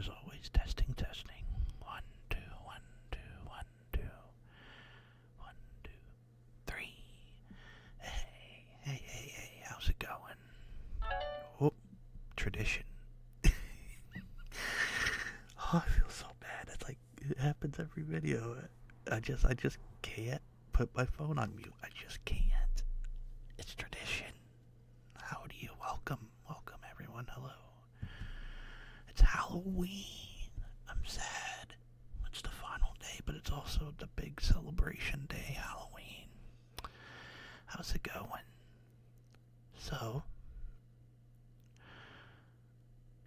as always, testing, testing. One, two, one, two, one, two, one, two, three. Hey, how's it going? Oh, tradition. Oh, I feel so bad. It's like, it happens every video. I just can't put my phone on mute. I just can't. It's tradition. Howdy, welcome everyone, hello. It's Halloween. I'm sad. It's the final day, but it's also the big celebration day, Halloween. How's it going? So,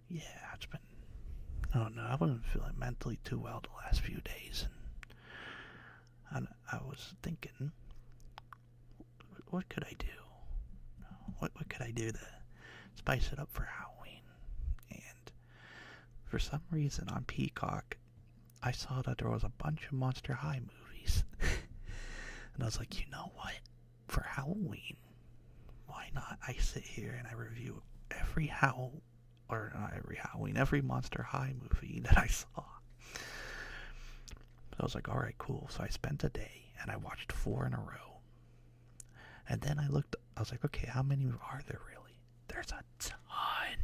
yeah, it's been, I don't know, I wasn't feeling mentally too well the last few days, and I was thinking, what could I do? What could I do to spice it up for Halloween? And for some reason on Peacock, I saw that there was a bunch of Monster High movies. And I was like, you know what? For Halloween, why not I sit here and I review every every Monster High movie that I saw. So I was like, alright, cool. So I spent a day and I watched 4 in a row. And then I was like, okay, how many are there really? There's a ton.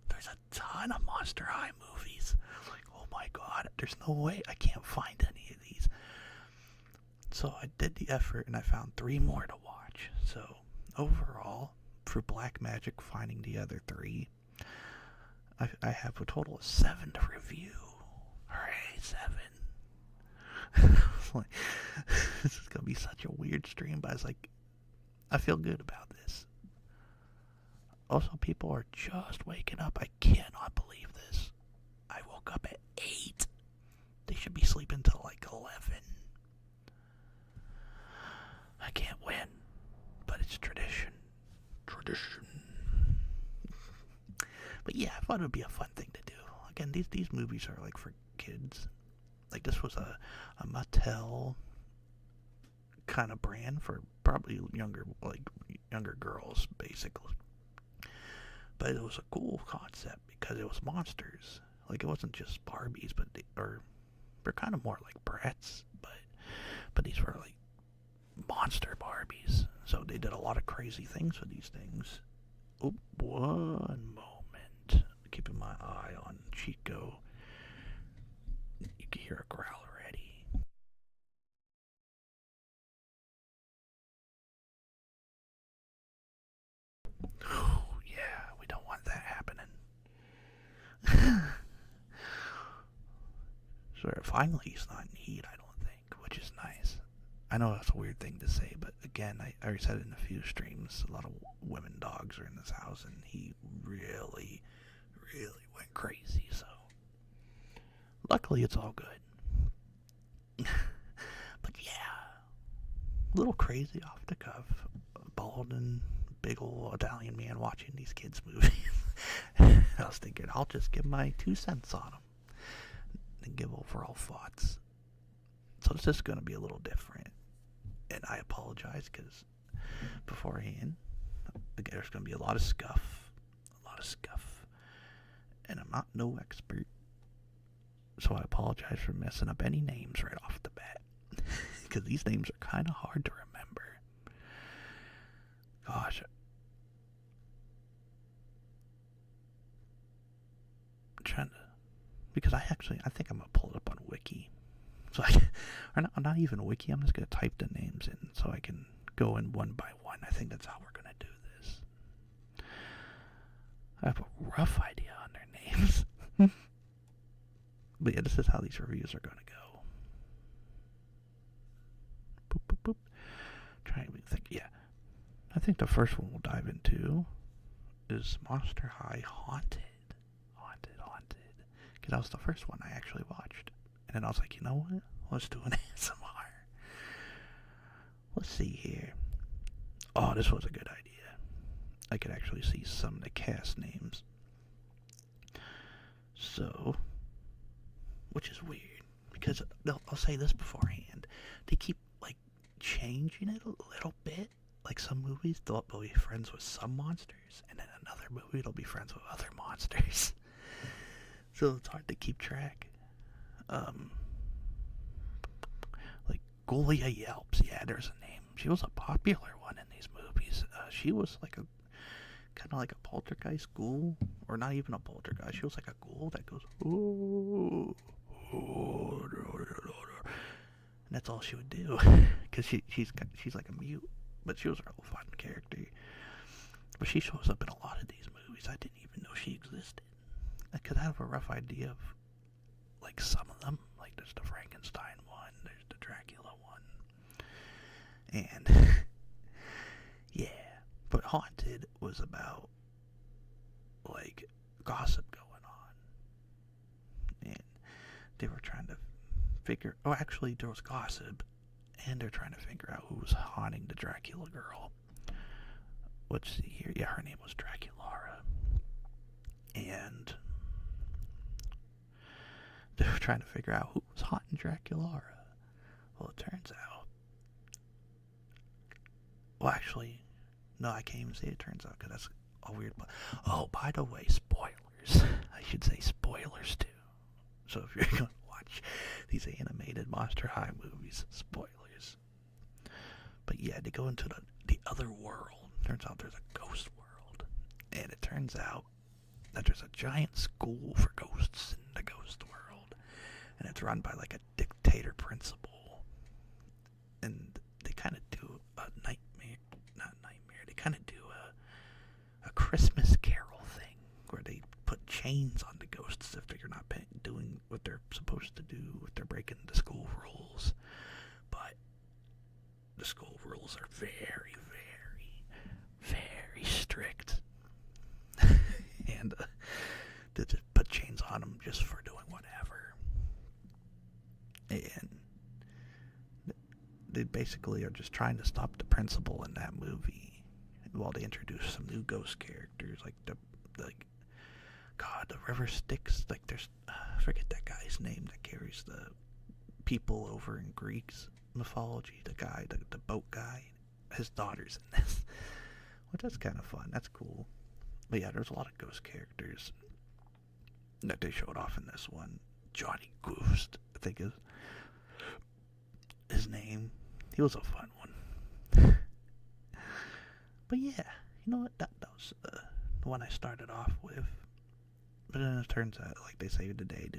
There's a ton of Monster High movies. I'm like, oh my god, there's no way I can't find any of these. So I did the effort and I found 3 more to watch. So overall, for Black Magic finding the other 3, I have a total of 7 to review. Hooray, 7. Like, this is gonna be such a weird stream, but I was like, I feel good about this. Also, people are just waking up. I cannot believe this. I woke up at 8. They should be sleeping till like 11. I can't win, but it's tradition. Tradition. But yeah, I thought it would be a fun thing to do. Again, these movies are like for kids. Like, this was a Mattel kind of brand for probably younger girls, basically. But it was a cool concept because it was monsters. Like, it wasn't just Barbies, but they're kind of more like Bratz, but these were like monster Barbies. So they did a lot of crazy things with these things. Oh, one moment. Keeping my eye on Chico. You can hear a growl already. Yeah, we don't want that happening. So finally he's not in heat, I don't think, which is nice. I know that's a weird thing to say, but again, I already said it in a few streams. A lot of women dogs are in this house, and he really, really went crazy, so luckily it's all good. But yeah, a little crazy off the cuff. Bald and big old Italian man watching these kids' movies. I was thinking, I'll just give my 2 cents on them and give overall thoughts. So it's just going to be a little different. And I apologize because beforehand, there's going to be a lot of scuff. And I'm not no expert. So I apologize for messing up any names right off the bat. Because these names are kind of hard to remember. Gosh. I'm trying to... Because I think I'm going to pull it up on Wiki. So I'm not even Wiki, I'm just going to type the names in so I can go in one by one. I think that's how we're going to do this. I have a rough idea on their names. But yeah, this is how these reviews are going to go. Boop, boop, boop. Trying to think, yeah. I think the first one we'll dive into is Monster High Haunted. Because that was the first one I actually watched. And then I was like, you know what? Let's do an ASMR. Let's see here. Oh, this was a good idea. I could actually see some of the cast names. So, which is weird. Because, I'll say this beforehand. They keep, like, changing it a little bit. Like, some movies, they'll be friends with some monsters. And then another movie, they'll be friends with other monsters. So it's hard to keep track. Um, like Golia Yelps, yeah, there's a name. She was a popular one in these movies. She was like a kind of like a poltergeist ghoul, or not even a poltergeist. She was like a ghoul that goes, ooh, ooh, and that's all she would do, because she's like a mute, but she was a real fun character. But she shows up in a lot of these movies. I didn't even know she existed. I could have a rough idea of like some of them. Like there's the Frankenstein one, there's the Dracula one, and yeah. But Haunted was about like gossip going on, and they were trying to figure. Oh, actually, there was gossip, and they're trying to figure out who was haunting the Dracula girl. Let's see here. Yeah, her name was Draculara, and they were trying to figure out who was haunting Draculara. Well, it turns out. Well, actually, no, I can't even say it turns out because that's a weird. Oh, by the way, spoilers. I should say spoilers too. So if you're going to watch these animated Monster High movies, spoilers. But yeah, they go into the other world. Turns out there's a ghost world. And it turns out that there's a giant school for ghosts in the ghost world. And it's run by like a dictator principal. And they kind of do a nightmare, not nightmare, they kind of do a Christmas Carol thing where they put chains on the ghosts if they're not doing what they're supposed to do, if they're breaking the school rules. But the school rules are very, very strict. And they just put chains on them just for doing whatever. And they basically are just trying to stop the principal in that movie while they introduce some new ghost characters like the river Styx. Like there's I forget that guy's name that carries the people over in Greek's mythology. The guy, the boat guy, his daughter's in this, which that's kind of fun. That's cool. But yeah, there's a lot of ghost characters that they showed off in this one. Johnny Ghost, I think is his name. He was a fun one. But yeah, you know what? That was the one I started off with. But then it turns out, like they say today,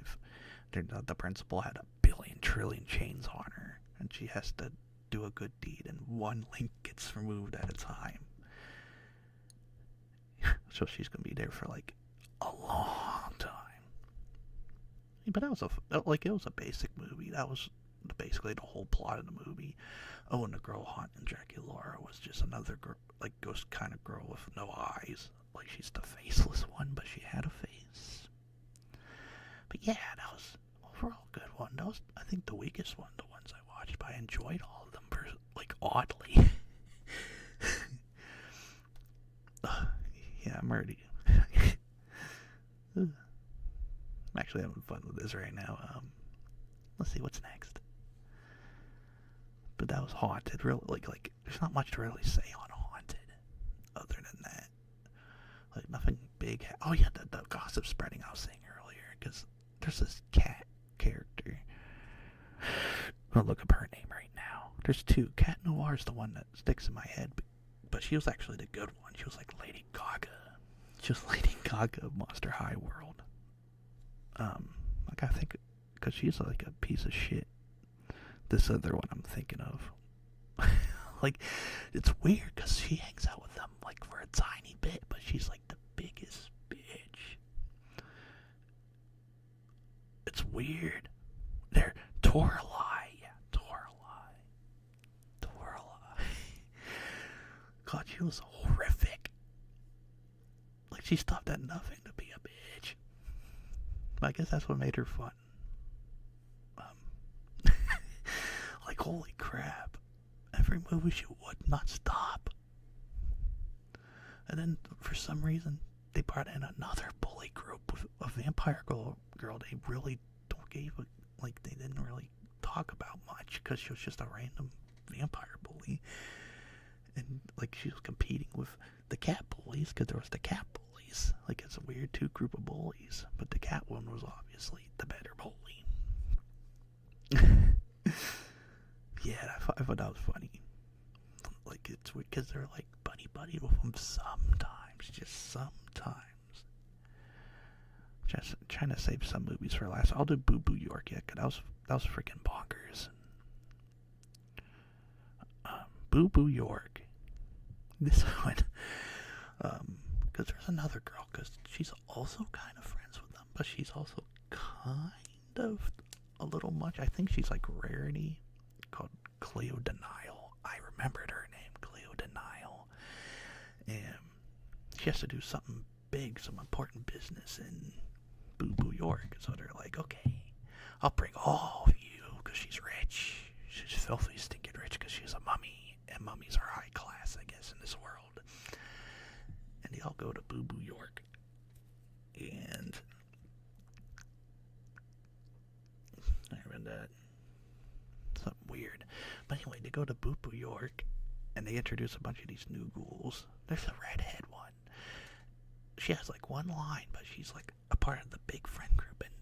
the principal had a billion trillion chains on her, and she has to do a good deed, and one link gets removed at a time. So she's gonna be there for like a long time. But that was it was a basic movie. That was basically the whole plot of the movie. Oh, and the girl haunting Draculara was just another girl, like ghost kind of girl with no eyes. Like she's the faceless one, but she had a face. But yeah, that was overall a good one. That was, I think, the weakest one, the ones I watched, but I enjoyed all of them, like, oddly. Yeah, I'm already... I'm actually having fun with this right now. Let's see what's next. But that was Haunted. Really, like there's not much to really say on Haunted, other than that. Like nothing big. Oh yeah, the gossip spreading I was saying earlier, because there's this cat character. I'm gonna look up her name right now. There's two. Cat Noir's the one that sticks in my head, but she was actually the good one. She was like Lady Gaga. She was Lady Gaga of Monster High World. Like I think, because she's like a piece of shit. This other one I'm thinking of. Like, it's weird because she hangs out with them like for a tiny bit, but she's like the biggest bitch. It's weird. They're Toralei. Yeah, Toralei. God, she was horrific. Like, she stopped at nothing to be a bitch. But I guess that's what made her fun. Like, holy crap. Every movie she would not stop. And then, for some reason, they brought in another bully group with a vampire girl they really they didn't really talk about much, because she was just a random vampire bully. And, like, she was competing with the cat bullies, because there was the cat bullies. Like, it's a weird two group of bullies. But the cat one was obviously the better bully. Yeah, I thought that was funny. Like, it's weird because they're like buddy with them sometimes, just sometimes. Just trying to save some movies for last. I'll do Boo Boo York, yeah, cause that was freaking bonkers. Boo Boo York. This one, because there's another girl, because she's also kind of friends with them, but she's also kind of a little much. I think she's like Rarity, called Cleo Denial. I remembered her name, Cleo Denial, and she has to do something big, some important business in Boo Boo York. So they're like, okay, I'll bring all of you, because she's rich. She's filthy, stinking rich, because she's a mummy, and mummies are high class, I guess, in this world. And they all go to Boo Boo York, and I read that. Something weird. But anyway, they go to Boo Boo York, and they introduce a bunch of these new ghouls. There's a redhead one. She has like one line, but she's like a part of the big friend group, and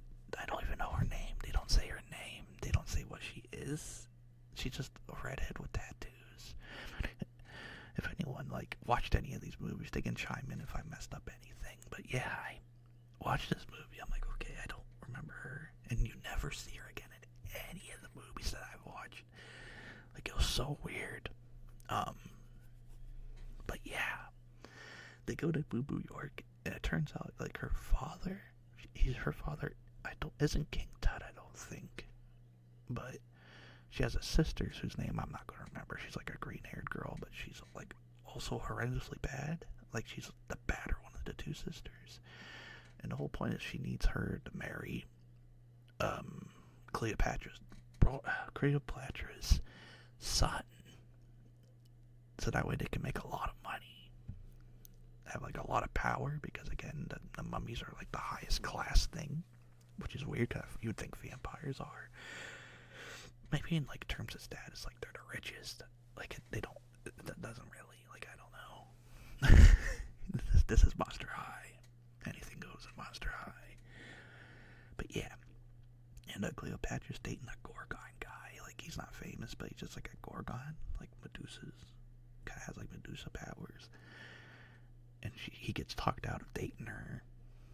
I don't even know her name. They don't say her name. They don't say what she is. She's just a redhead with tattoos. If anyone like watched any of these movies, they can chime in if I messed up anything. But yeah, I watched this movie. I'm like, okay, I don't remember her, and you never see her again in any of the movies that I've watched. Like, it was so weird. But yeah, they go to Boo Boo York, and it turns out like her father isn't King Tut, I don't think, but she has a sister whose name I'm not gonna remember. She's like a green-haired girl, but she's like also horrendously bad. Like, she's the badder one of the two sisters, and the whole point is she needs her to marry Cleopatra's son, so that way they can make a lot of money, have like a lot of power, because again the mummies are like the highest class thing, which is weird because you'd think vampires are. Maybe in like terms of status, like they're the richest. Like they don't. That doesn't really. Like, I don't know. This is Monster High. Anything goes in Monster High. But yeah, and Cleopatra's dating a Gorgon guy. Like, he's not famous, but he's just like a Gorgon, like Medusa's. Kind of has like Medusa powers. And he gets talked out of dating her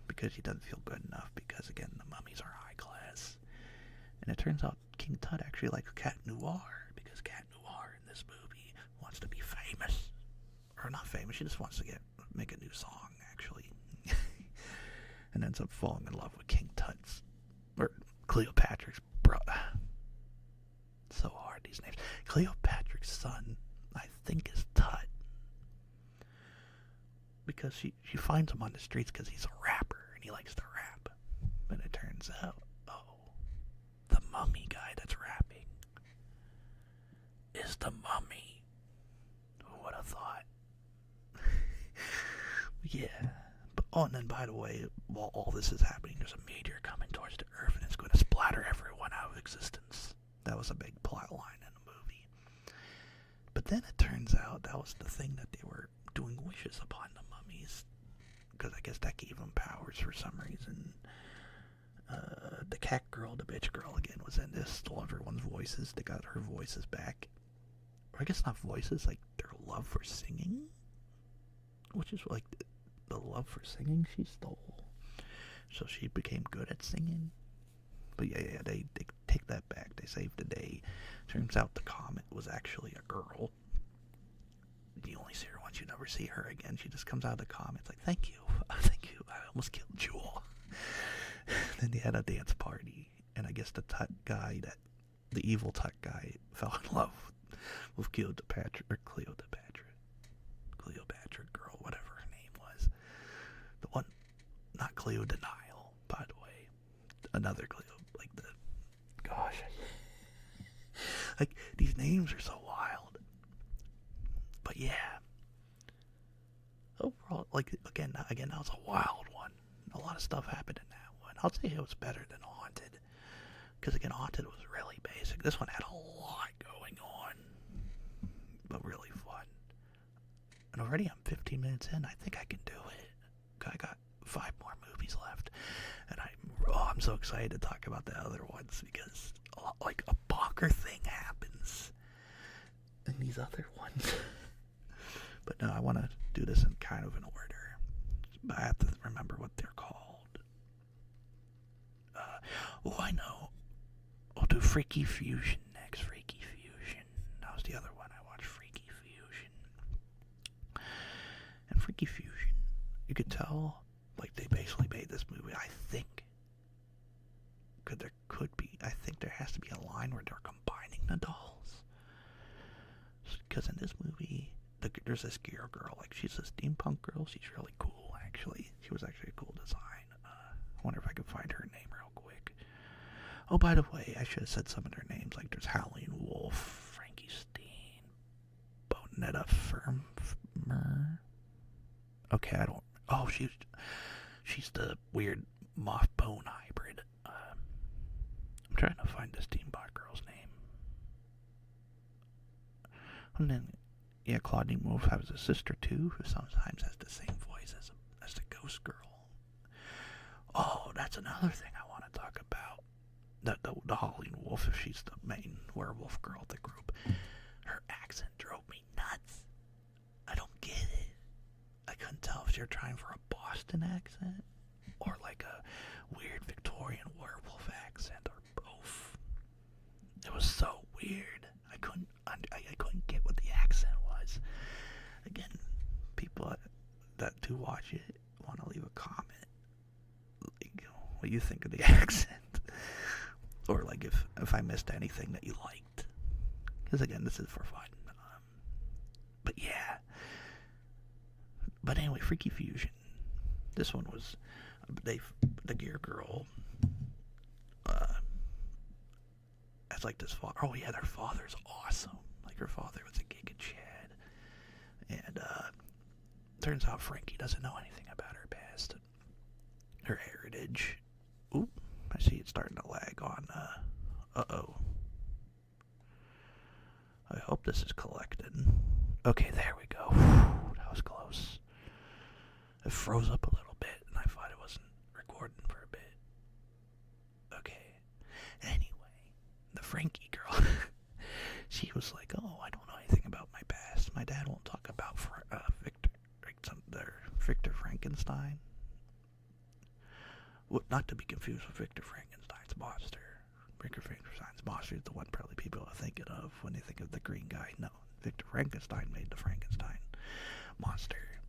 because he doesn't feel good enough, because again the mummies are high class. And it turns out King Tut actually likes Cat Noir, because Cat Noir in this movie wants to be famous. Or not famous, she just wants to make a new song, actually. And ends up falling in love with King Tut's, or Cleopatra's brother. So hard, these names. Cleopatra's son, I think, is Tut. Because she finds him on the streets because he's a rapper, and he likes to rap. But it turns out, the mummy guy that's rapping is the mummy. Who would have thought? Yeah. But, and then, by the way, while all this is happening, there's a meteor coming towards the Earth, and it's going to splatter everyone out of existence. That was a big plot line in the movie. But then it turns out that was the thing that they were doing wishes upon the mummies, because I guess that gave them powers for some reason. The cat girl, the bitch girl again, was in this, stole everyone's voices. They got her voices back. Or I guess not voices, like their love for singing, which is like the love for singing she stole. So she became good at singing. But yeah, they take that back. They saved the day. Turns out the comet was actually a girl. You only see her once, you never see her again. She just comes out of the comet. It's like, thank you, I almost killed Jewel. Then they had a dance party, and I guess the evil Tut guy fell in love with Cleopatra girl, whatever her name was. The one, not Cleo Denial, by the way. Another Cleo, like gosh. Like, these names are so wild. But yeah. Overall, like, again, that was a wild one. A lot of stuff happened in that one. I'll say it was better than Haunted. Because, again, Haunted was really basic. This one had a lot going on. But really fun. And already I'm 15 minutes in. I think I can do it. I got 5 more movies left. And I'm I'm so excited to talk about the other ones because like a bonker thing happens in these other ones. But no, I want to do this in kind of an order. But I have to remember what they're called. Oh, I know. We'll do Freaky Fusion next. Freaky Fusion. That was the other one I watched. Freaky Fusion. And Freaky Fusion, you could tell, like, they basically made this movie, I think. I think there has to be a line where they're combining the dolls. Because in this movie, there's this gear girl, like, she's a steampunk girl. She's really cool, actually. She was actually a cool design. I wonder if I could find her name real quick. Oh, by the way, I should have said some of their names. Like, there's Howling Wolf, Frankie Steen, Bonetta Firmer. Okay, I don't... Oh, she's the weird moth bone hybrid. I'm trying to find this steampunk girl's name. And then, yeah, Claudine Wolf has a sister, too, who sometimes has the same voice as the ghost girl. Oh, that's another thing I want to talk about. The Howling Wolf, if she's the main werewolf girl of the group. Her accent drove me nuts. I don't get it. I couldn't tell if you're trying for a Boston accent or like a weird Victorian werewolf accent or both. It was so weird. I couldn't get what the accent was. Again, people that do watch it want to leave a comment. Like, what you think of the accent, or like if I missed anything that you liked. Because again, this is for fun. But yeah. But anyway, Freaky Fusion. This one was the gear girl. Has like this father. Oh yeah, their father's awesome. Like her father was a Giga Chad, and turns out Frankie doesn't know anything about her past, her heritage. Ooh, I see it's starting to lag on. Uh-oh. I hope this is collected. Okay, there we go. Whew, that was close. It froze up a little bit, and I thought it wasn't recording for a bit. Okay. Anyway, the Frankie girl, was like, oh, I don't know anything about my past. My dad won't talk about Victor Frankenstein. Well, not to be confused with Victor Frankenstein's monster. Victor Frankenstein's monster is the one probably people are thinking of when they think of the green guy. No, Victor Frankenstein made the Frankenstein monster.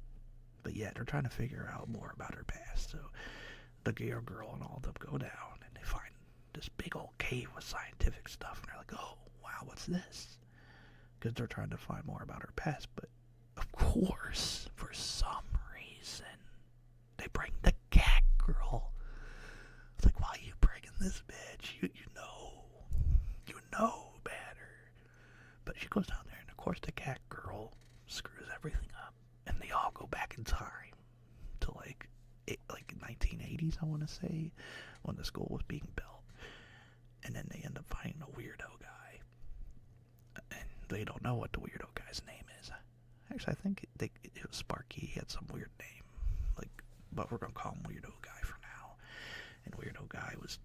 But yeah, they're trying to figure out more about her past. So the Gale girl and all of them go down and they find this big old cave with scientific stuff. And they're like, oh, wow, what's this? Because they're trying to find more about her past. But of course, for some reason, they bring the cat girl. It's like, why are you bringing this bitch? You know better. But she goes down there, and of course the cat girl screws everything up, and they all go back in time to like 1980s, I want to say, when the school was being built. And then they end up finding a weirdo guy, and they don't know what the weirdo guy's name is. Actually, I think it was Sparky. He had some weird name, but we're gonna call him Weirdo Guy for now. And Weirdo Guy was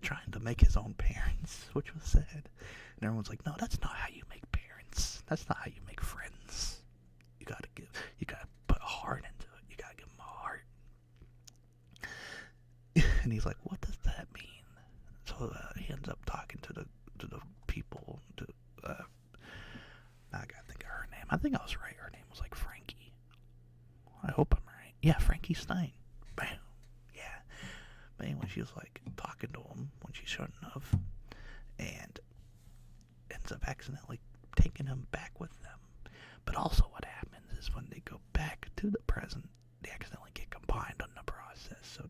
trying to make his own parents, which was sad. And everyone's like, no, that's not how you make parents. That's not how you make friends. You gotta put a heart into it. You gotta give them a heart. And he's like, what does that mean? So he ends up talking to the people. Now I gotta think of her name. I think I was right. Her name was like Frankie. I hope I'm right. Yeah, Frankie Stein. Bam. Yeah. But anyway, she was like talking to him when she shouldn't have, and ends up accidentally taking him back with them. But also what happens is when they go back to the present, they accidentally get combined in the process. So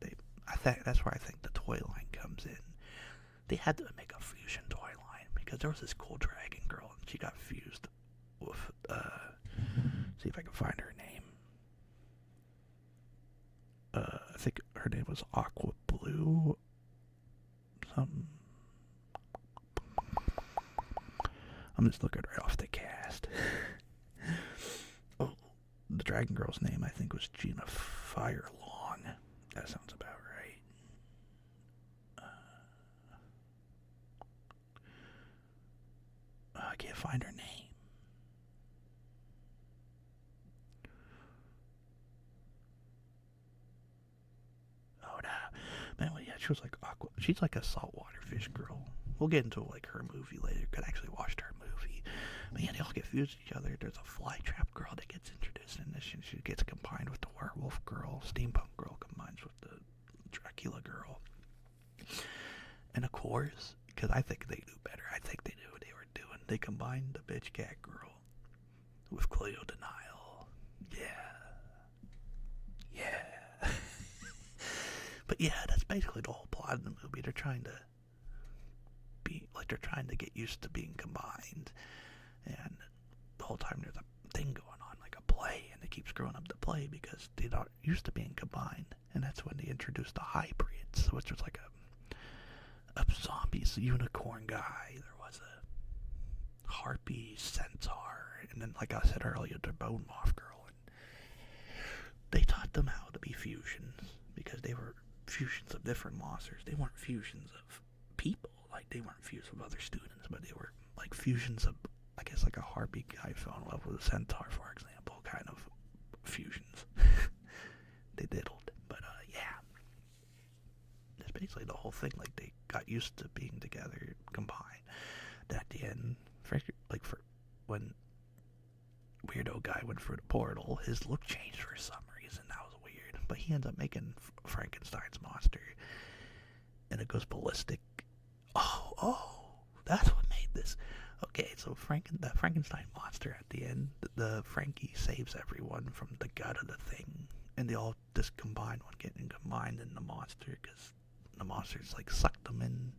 that's where I think the toy line comes in. They had to make a fusion toy line because there was this cool dragon girl and she got fused with, see if I can find her name. I think her name was Aqua Blue. Something. I'm just looking right off the cast. Oh, the dragon girl's name I think was Gina Firelong. That sounds about right. can't find her name. Oh, no. Man, well, yeah, she was like aqua. She's like a saltwater fish girl. We'll get into like her movie later. Could actually watched her movie. But yeah, they all get fused with each other. There's a fly trap girl that gets introduced in this, and she gets combined with the werewolf girl. Steampunk girl combines with the Dracula girl. And of course, because I think they knew better. I think they knew what they were doing. They combined the bitch cat girl with Cleo Denial. Yeah. Yeah. But yeah, that's basically the whole plot of the movie. They're trying to get used to being combined, and the whole time there's a thing going on, like a play, and they keep screwing up the play because they're not used to being combined. And that's when they introduced the hybrids, which was like a zombies unicorn guy. There was a harpy centaur, and then, like I said earlier, the bone moth girl. And they taught them how to be fusions because they were fusions of different monsters. They weren't fusions of people. Like, they weren't fused with other students, but they were like fusions of, I guess, like a harpy guy fell in love with a centaur, for example, kind of fusions. They diddled, but yeah, that's basically the whole thing. Like, they got used to being together, combined. Then at the end, for when weirdo guy went through the portal, his look changed for some reason. That was weird, but he ends up making Frankenstein's monster, and it goes ballistic. Oh, that's what made this. Okay, so the Frankenstein monster at the end, the Frankie saves everyone from the gut of the thing, and they all just combine when getting combined in the monster, because the monsters like sucked them in.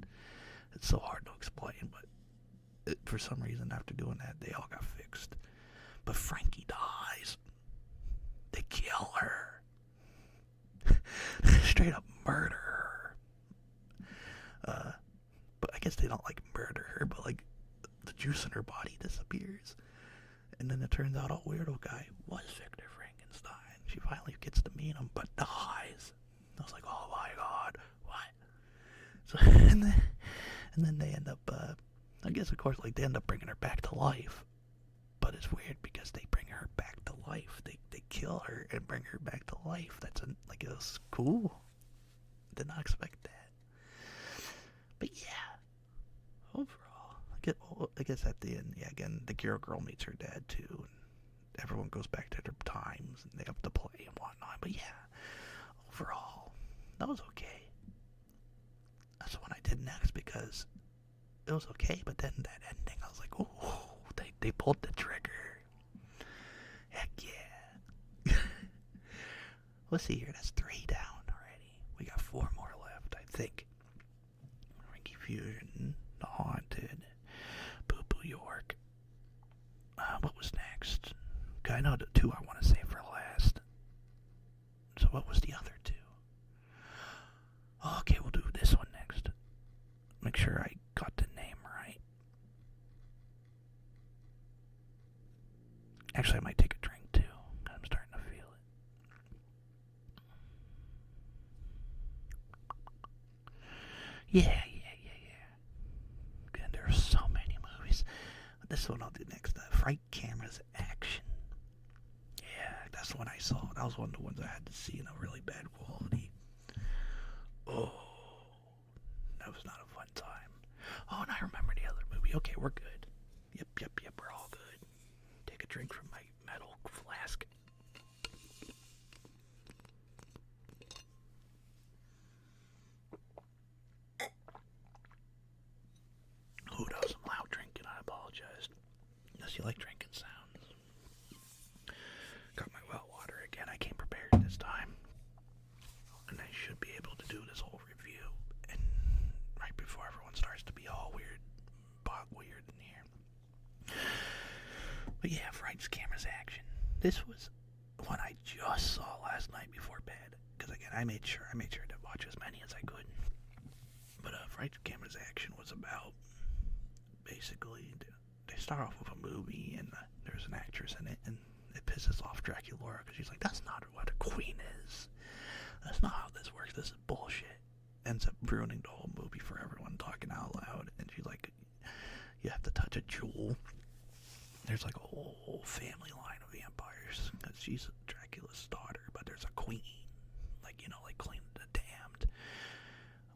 It's so hard to explain, but for some reason after doing that, they all got fixed. But Frankie dies. They kill her. Straight up murder her. But I guess they don't like murder her, but like the juice in her body disappears. And then it turns out, weirdo guy was Victor Frankenstein. She finally gets to meet him, but dies. I was like, oh my god, what? So, and then they end up, I guess of course, like, they end up bringing her back to life. But it's weird because they bring her back to life. They kill her and bring her back to life. It was cool. Did not expect that. But yeah, overall, I guess at the end, yeah, again, the Hero Girl meets her dad too, and everyone goes back to their times, and they have to play and whatnot. But yeah, overall, that was okay. That's the one I did next because it was okay, but then that ending, I was like, ooh, they pulled the trigger. Heck yeah. Let's see here, that's 3 down already. We got 4 more left, I think. Rinky Fusion, The Haunted, Boo Boo York. What was next? Okay, I know the 2 I want to save for last. So what was the other 2? Okay, we'll do this one next. Make sure I got the name right. Actually, I might take a drink too. I'm starting to feel it. Yeah. And there are so many movies. This one I'll do next. Fright Cameras Action. Yeah, that's the one I saw. That was one of the ones I had to see in a really bad quality. Oh, that was not a fun time. Oh, and I remember the other movie. Okay, we're good. Yep, we're all good. Take a drink from my metal flask. Oh, that was some loud drinking. I apologize. Unless you like drinking sounds. Got my well water again. I came prepared this time. And I should be able to do this whole review. And right before everyone starts to be all weird in here. But yeah, Fright Cameras Action. This was one I just saw last night before bed. Because again, I made sure to watch as many as I could. But Fright Cameras Action was about, basically, they start off with a movie and there's an actress in it, and it pisses off Dracula because she's like, that's not what a queen is. That's not how this works. This is bullshit. Ends up ruining the whole movie for everyone talking out loud. And she's like, you have to touch a jewel there's like a whole family line of vampires because she's Dracula's daughter, but there's a queen, like like Queen of the Damned,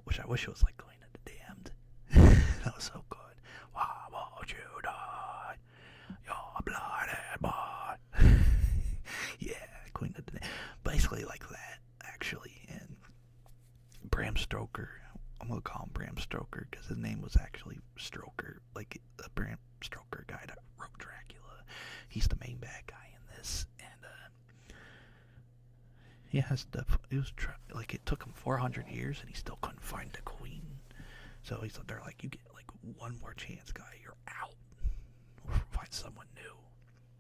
which I wish it was like Queen of the Damned. That was so good. Why won't you die? You're blinded boy. Yeah, Queen of the Damned. Basically like that, actually. And Bram Stoker, I'm gonna call him Bram Stoker because his name was actually Stoker, like the Bram Stoker guy that wrote Dracula. He's the main bad guy in this, and he has the. Like it took him 400 years, and he still couldn't find the queen. So they're like, you get like one more chance, guy. You're out. Or find someone new.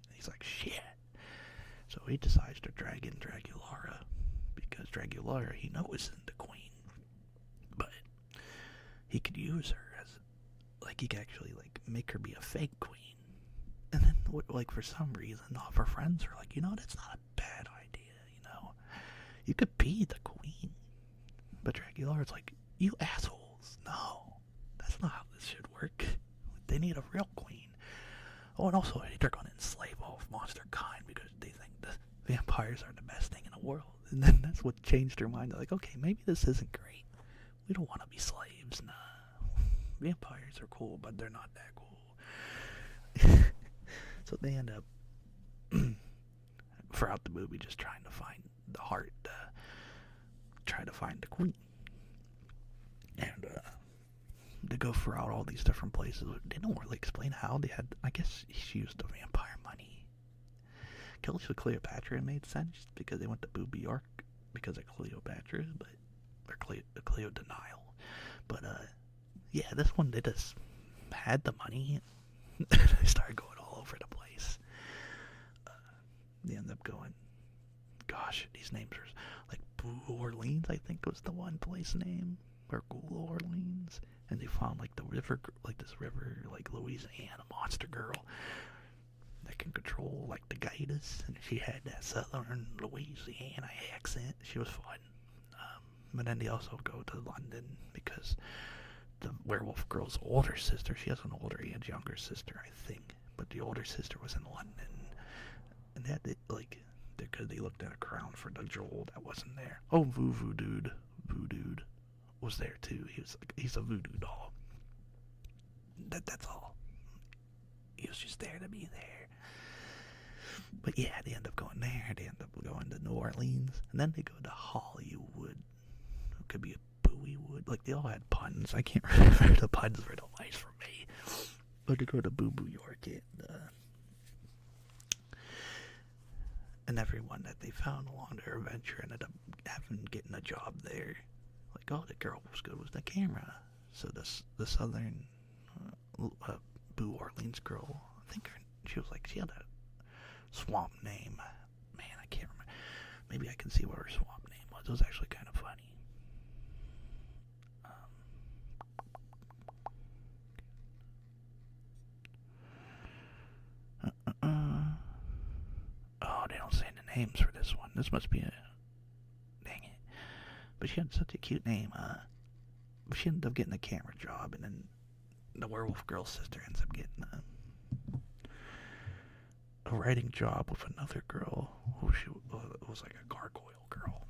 And he's like, shit. So he decides to drag in Dragulara because Dragulara he knows isn't the queen, but he could use her as, like, he could actually like make her be a fake queen. And then, like, for some reason, all of her friends are like, that's not a bad idea. You could be the queen. But Dracula's like, you assholes, no, that's not how this should work. They need a real queen. Oh, and also they're going to enslave all of monster kind because they think the vampires are the best thing in the world. And then that's what changed their mind. They're like, okay, maybe this isn't great. We don't want to be slaves, nah. Vampires are cool, but they're not that cool. So they end up, throughout the movie, just trying to find the heart, try to find the queen. And they go throughout all these different places. They don't really explain how they had, I guess she used the vampire money. Kills with Cleopatra, it made sense because they went to Booby York because of Cleopatra, or Cleo denial. But yeah, this one they just had the money. They started going all over the place. They end up going, gosh, these names are like Boo Orleans, I think was the one place name, or Ghoul Orleans. And they found like the river, like this river, like Louisiana monster girl that can control like the gators, and she had that southern Louisiana accent. She was fun. But then they also go to London because the werewolf girl's older sister, she has an older and younger sister, I think, but the older sister was in London, and they had to, like, because they looked at a crown for the Joel that wasn't there. Oh, Voodoo Dude was there too. He's a voodoo doll. That's all. He was just there to be there. But yeah, they end up going there. They end up going to New Orleans, and then they go to Hollywood. It could be a Booeywood. Like, they all had puns. I can't remember. The puns were the lies for me. But they go to Boo York, and everyone that they found along their adventure ended up getting a job there. Like, oh, the girl was good with the camera. So the southern Boo Orleans girl, I think she was like, she had a swamp name. Man, I can't remember. Maybe I can see what her swamp name was. It was actually kind of funny. Oh, they don't say the names for this one. This must be a... Dang it. But she had such a cute name. She ended up getting a camera job, and then the werewolf girl's sister ends up getting a writing job with another girl who was like a gargoyle girl.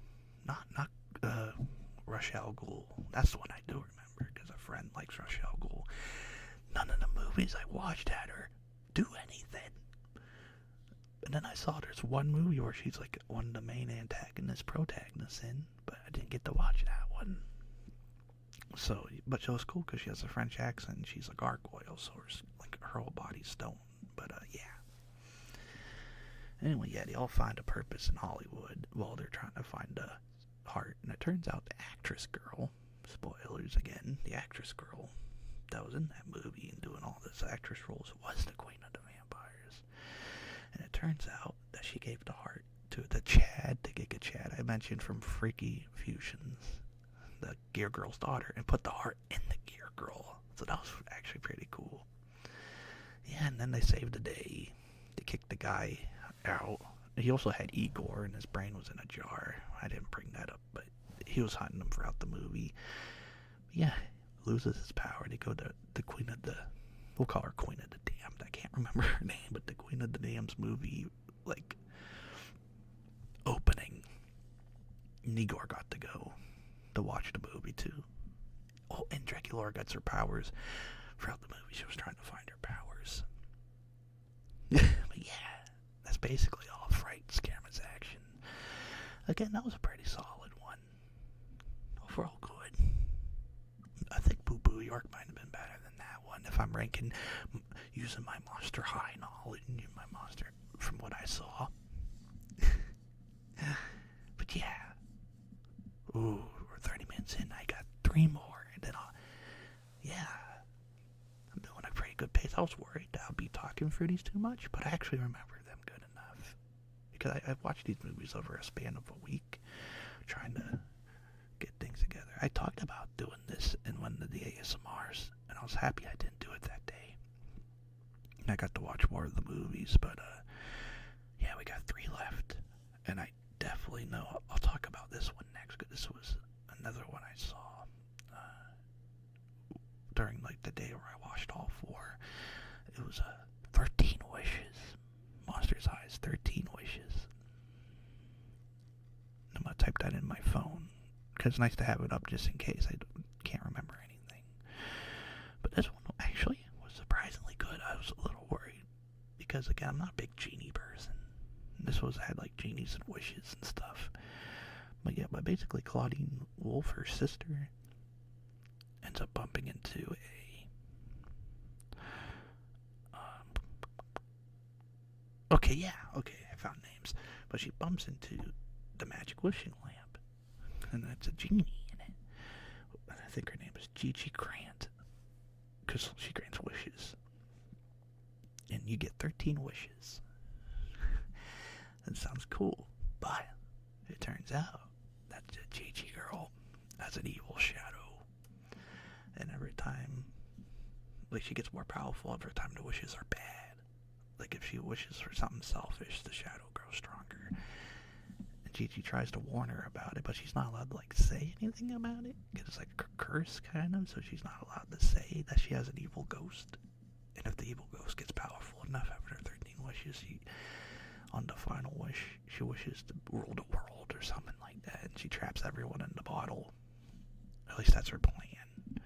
Not Rochelle Ghoul. That's the one I do remember because a friend likes Rochelle Ghoul. None of the movies I watched had her do anything. And then I saw there's one movie where she's like one of the main protagonists in, but I didn't get to watch that one. So, but it was cool because she has a French accent and she's a gargoyle, so her whole body's stone. But yeah. Anyway, yeah, they all find a purpose in Hollywood while they're trying to find a heart. And it turns out the actress girl, spoilers again, the actress girl that was in that movie and doing all this actress roles was the Queen of the Vampires. And it turns out that she gave the heart to the Chad, the Giga Chad I mentioned from Freaky Fusions, the Gear Girl's daughter, and put the heart in the Gear Girl. So that was actually pretty cool. Yeah, and then they saved the day. They kicked the guy out. He also had Igor, and his brain was in a jar. I didn't bring that up, but he was hunting him throughout the movie. But yeah, loses his power. They go to the Queen of the... We'll call her Queen of the Damned. I can't remember her name, but the Queen of the Dams movie, like, opening, Igor got to go to watch the movie too. Oh, and Dracula gets her powers throughout the movie. She was trying to find her powers. But yeah, that's basically all Fright Scareman's action. Again, that was a pretty solid one. Overall good. I think Boo Boo York might have been better than that one if I'm ranking using my Monster High knowledge and my monster from what I saw. But yeah. Ooh, we're 30 minutes in. I got 3 more. And then yeah. I'm doing a pretty good pace. I was worried that I'll be talking through these too much, but I actually remember them good enough. Because I've watched these movies over a span of a week, trying to get things together. I talked about doing this in one of the ASMRs, and I was happy I didn't do it that day. And I got to watch more of the movies, but yeah, we got 3 left. And I definitely know I'll talk about this one next, because this was another one I saw during like the day where I watched all 4. It was 13 Wishes. Monsters Eyes, 13 Wishes. I'm gonna type that in my phone, because it's nice to have it up just in case I can't remember anything. But this one actually was surprisingly good. I was a little worried, because again, I'm not a big genie person. This had like genies and wishes and stuff. But yeah, basically Claudine Wolfe, her sister, ends up bumping into I found names. But she bumps into the magic wishing lamp, and that's a genie in it. And I think her name is Gigi Grant, because she grants wishes. And you get 13 wishes. That sounds cool, but it turns out that the Gigi girl has an evil shadow. And every time, like, she gets more powerful every time the wishes are bad. Like, if she wishes for something selfish, the shadow grows stronger. And Gigi tries to warn her about it, but she's not allowed to, like, say anything about it. Because it's like a curse, kind of, so she's not allowed to say that she has an evil ghost. And if the evil ghost gets powerful enough after her 13 wishes, on the final wish, she wishes to rule the world or something like that, and she traps everyone in the bottle. At least that's her plan.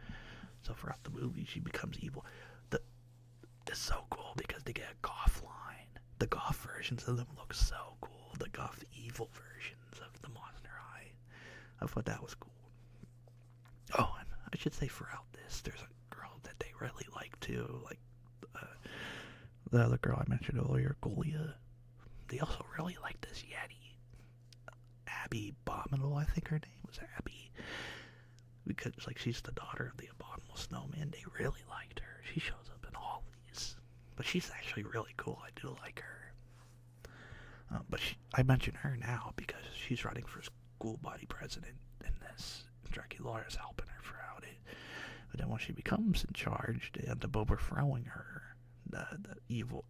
So throughout the movie, she becomes evil. It's so cool because they get a goth line. The goth versions of them look so cool. The goth evil versions of the Monster High. I thought that was cool. Oh, and I should say throughout this, there's a girl that they really like too, like the other girl I mentioned earlier, Golia. They also really like this Yeti. Abby Abominable, I think her name was Abby. Because, like, she's the daughter of the Abominable Snowman. They really liked her. She shows up in all these. But she's actually really cool. I do like her. But I mention her now because she's running for school body president in this. Dracula is helping her throughout it. But then when she becomes in charge, they end up overthrowing her. The evil,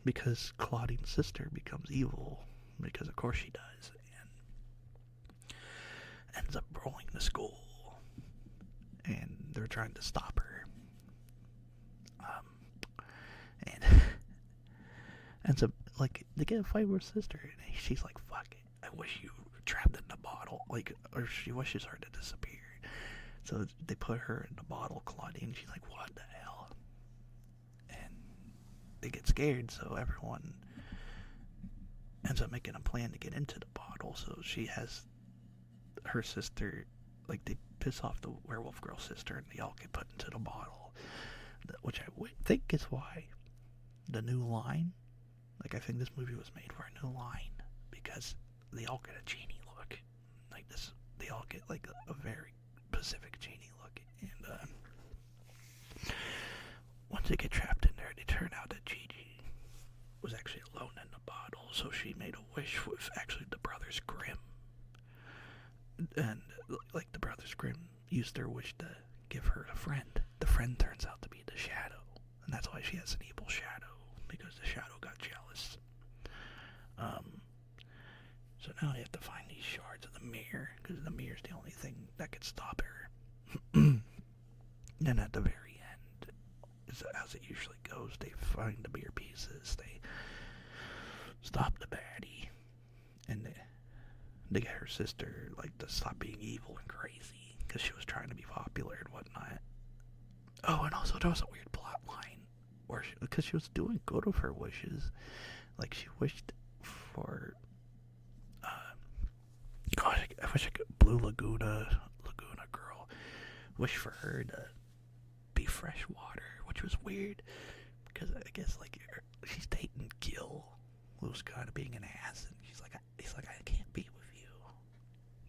because Claudine's sister becomes evil, because of course she does, and ends up rolling the school, and they're trying to stop her, and ends up, like, they get a fight with her sister, and she's like, fuck it, I wish you were trapped in the bottle, like, or she wishes her to disappear, so they put her in the bottle, Claudine, she's like, what the hell? They get scared, so everyone ends up making a plan to get into the bottle. So she has her sister, like, they piss off the werewolf girl sister, and they all get put into the bottle. Which I think is why the new line, like, I think this movie was made for a new line, because they all get a genie look. Like, this, they all get, like, a very specific genie look. And, once they get trapped in there, they turn out that Gigi was actually alone in the bottle, so she made a wish with actually the Brothers Grimm. And, like, the Brothers Grimm used their wish to give her a friend. The friend turns out to be the Shadow, and that's why she has an evil shadow, because the Shadow got jealous. So now they have to find these shards of the mirror, because the mirror's the only thing that could stop her. Then at the very end, as it usually goes, goes. They find the beer pieces. They stop the baddie. And they get her sister, like, to stop being evil and crazy. Because she was trying to be popular and whatnot. Oh, and also there was a weird plot line. Because she was doing good with her wishes. Like, she wished for... gosh, I wish I could... Blue Laguna girl. Wish for her to be freshwater, which was weird. Because I guess, like, she's dating Gil, who's kind of being an ass. And he's like, I can't be with you.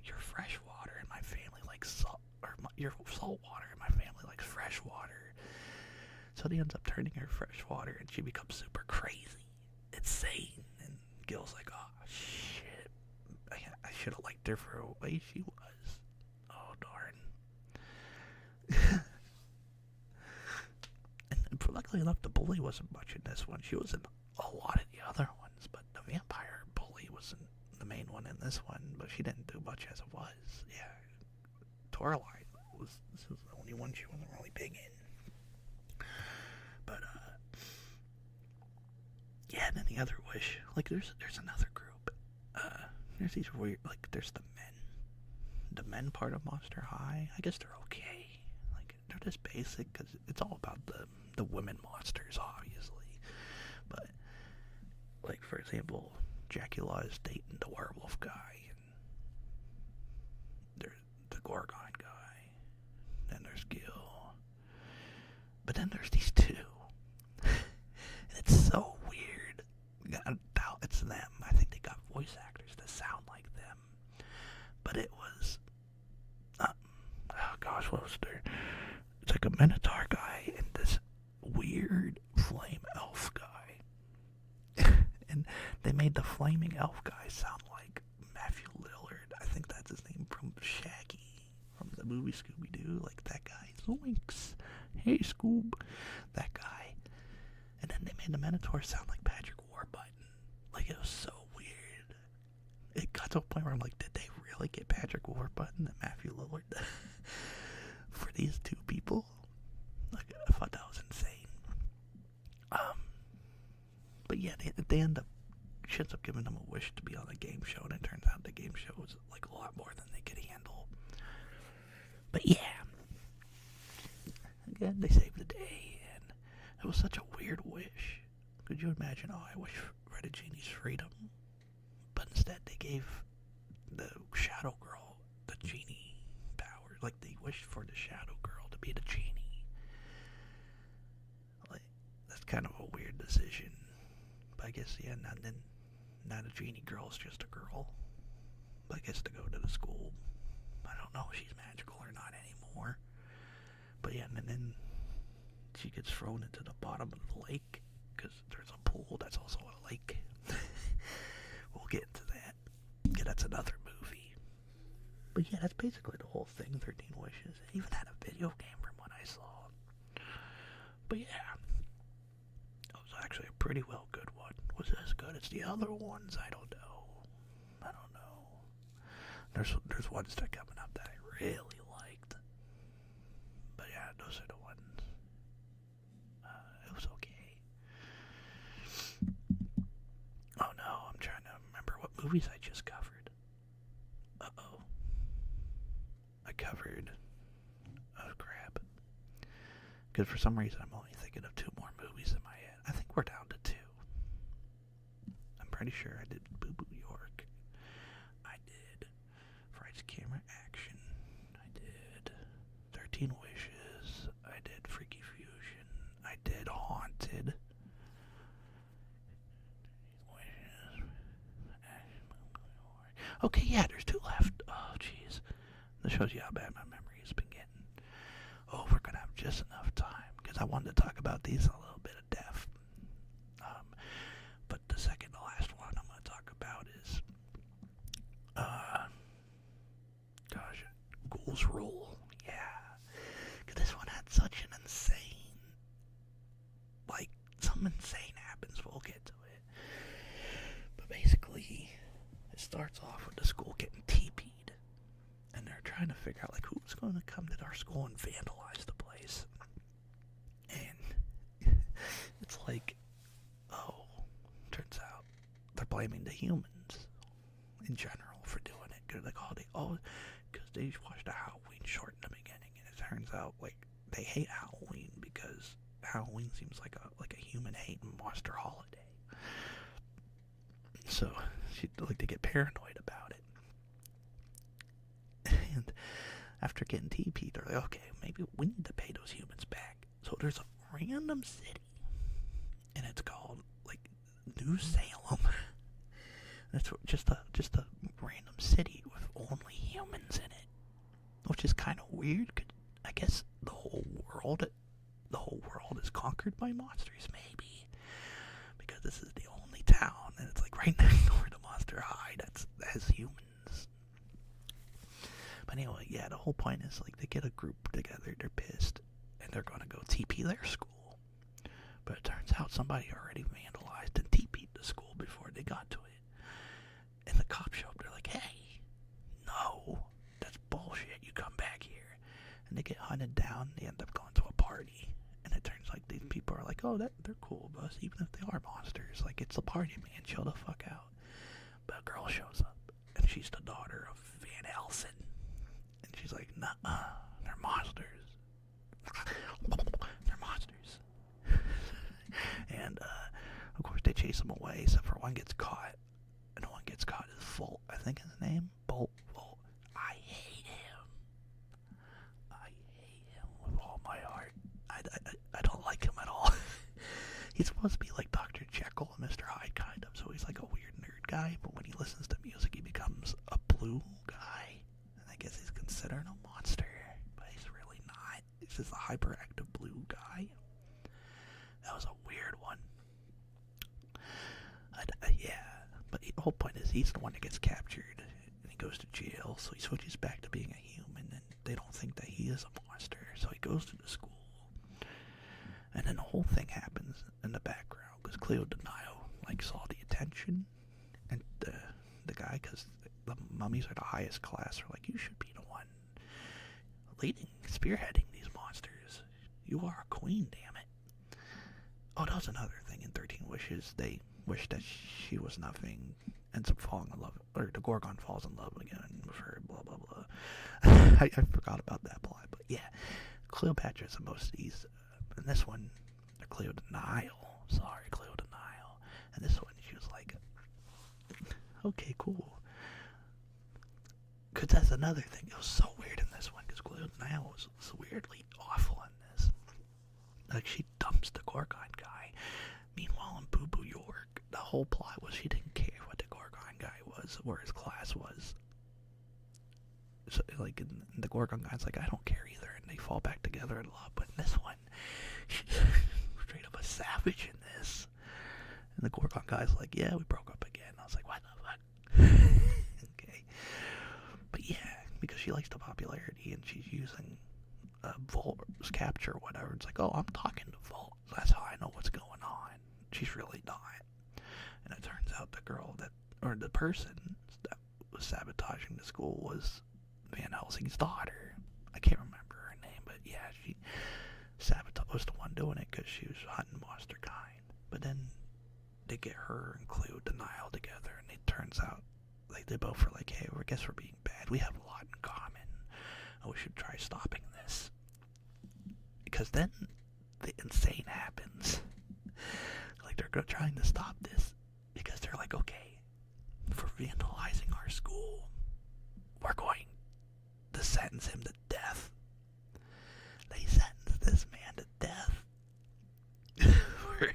You're freshwater, and my family likes salt. Or you're saltwater, and my family likes freshwater. So he ends up turning her freshwater, and she becomes super crazy, insane. And Gil's like, oh, shit. I should have liked her for the way she was. Oh, darn. and luckily enough, the bully wasn't much in this one. She was in a lot of the other ones, but the vampire bully wasn't the main one in this one, but she didn't do much as it was. Yeah. Torline this was the only one she wasn't really big in. But, yeah, and then the other wish, like, there's another group. There's these weird, like, there's the men part of Monster High. I guess they're okay. Like, they're just basic, because it's all about the women monsters, obviously. But, like, for example, Dracula is dating the werewolf guy, and there's the Gorgon guy, then there's Gil. But then there's these two. And it's so weird. I doubt it's them. I think they got voice actors that sound like them. But it was... oh gosh, what was there? It's like a Minotaur guy and this weird flame elf guy. And they made the flaming elf guy sound like Matthew Lillard. I think that's his name, from Shaggy, from the movie Scooby-Doo. Like, that guy. Zoinks. Hey, Scoob. That guy. And then they made the Minotaur sound like Patrick Warburton. Like, it was so weird. It got to a point where I'm like, did they really get Patrick Warburton and Matthew Lillard for these two people? Like, I thought that was insane. But yeah, they end up, she ends up giving them a wish to be on the game show, and it turns out the game show was like a lot more than they could handle. But yeah, again, they saved the day, and it was such a weird wish. Could you imagine? Oh, I wish for the genie's freedom, but instead they gave the Shadow Girl the genie power. Like, they wished for the Shadow Girl to be the genie. Like, that's kind of a weird decision. But I guess, yeah, now the genie girl is just a girl. But I guess to go to the school. I don't know if she's magical or not anymore. But yeah, and then she gets thrown into the bottom of the lake, because there's a pool that's also a lake. We'll get into that. Yeah, that's another movie. But yeah, that's basically the whole thing, 13 Wishes. It even had a video game from what I saw. But yeah, it was actually a pretty well good one. Was it as good as the other ones? I don't know. There's ones that are coming up that I really liked. But yeah, those are the ones. It was okay. Oh no, I'm trying to remember what movies I just covered. Uh-oh. I covered... oh crap. Because for some reason I'm only thinking of 2 more movies in my head. I think we're down to 2. I'm pretty sure I did Boo Boo York. I did Frights Camera Action. I did 13 Wishes. I did Freaky Fusion. I did Haunted. Okay, yeah, there's 2 left. Oh, jeez. This shows you how bad my memory has been getting. Oh, we're going to have just enough time, because I wanted to talk about these in a little bit of depth. But the second to last one I'm going to talk about is, Ghouls Rule. Yeah. Because this one had such an insane, like, something insane happens. We'll get to it. But basically, it starts off with the school getting TP'd. And they're trying to figure out, like, who's going to come to our school and vandalize the place. And it's blaming the humans in general for doing it. They're like, because they watched a Halloween short in the beginning, and it turns out like they hate Halloween because Halloween seems like a human hating monster holiday. So she'd like to get paranoid about it. And after getting TP'd, they're like, okay, maybe we need to pay those humans back. So there's a random city, and it's called like New Salem. That's just a random city with only humans in it, which is kind of weird. I guess the whole world is conquered by monsters, maybe, because this is the only town, and it's like right next door to Monster High that has humans. But anyway, yeah, the whole point is like they get a group together, they're pissed, and they're gonna go TP their school. But it turns out somebody already vandalized and TP'd the school before they got to it. And the cops show up, they're like, hey, no, that's bullshit, you come back here. And they get hunted down, they end up going to a party. And it turns like these people are like, oh, they're cool with us, even if they are monsters. Like, it's a party, man, chill the fuck out. But a girl shows up, and she's the daughter of Van Helsing. And she's like, nuh-uh, they're monsters. They're monsters. And, of course, they chase them away, except for one gets caught. And the one gets caught is Volt, I think his name? Volt. I hate him. I hate him with all my heart. I don't like him at all. He's supposed to be like Dr. Jekyll and Mr. Hyde, kind of, so he's like a weird nerd guy, but when he listens to music, he becomes a blue guy. And I guess he's considered a monster, but he's really not. He's just a hyperactive blue guy. That was a weird one. Yeah, but the whole point is he's the one that gets captured, and he goes to jail, so he switches back to being a human, and they don't think that he is a monster, so he goes to the school. And then the whole thing happens in the background, because Cleo Denial, like, saw the attention, and the guy, because the mummies are the highest class, are like, you should be the one leading, spearheading these monsters. You are a queen, damn it. Oh, that was another thing in 13 Wishes. They wish that she was nothing, ends up falling in love, or the Gorgon falls in love again with her, blah, blah, blah. I forgot about that plot, but yeah, Cleopatra's in most of these. And this one, Cleo Denial. Sorry, Cleo Denial. And this one, she was like, okay, cool. Because that's another thing. It was so weird in this one, because Cleo Denial was weirdly awful in this. Like, she dumps the Gorgon guy. Meanwhile, in Boo Boo York, the whole plot was she didn't care what the Gorgon guy was, where his class was. So, like, in the Gorgon guy's like, I don't care either, and they fall back together in love. But in this one, she's straight up a savage in this. And the Gorgon guy's like, yeah, we broke up again. I was like, what the fuck? Okay. But yeah, because she likes the popularity, and she's using Volt's capture or whatever. It's like, oh, I'm talking to Volt. That's how I know what's going on. She's really not. And it turns out the person that was sabotaging the school was Van Helsing's daughter. I can't remember her name, but yeah, she was the one doing it because she was hunting monster kind. But then they get her and Cleo Denial together, and it turns out like they both were like, hey, I guess we're being bad. We have a lot in common. We should try stopping this. Because then the insane happens. Like, they're trying to stop this because they're like, okay, for vandalizing our school, we're going to sentence him to death. They sentenced this man to death for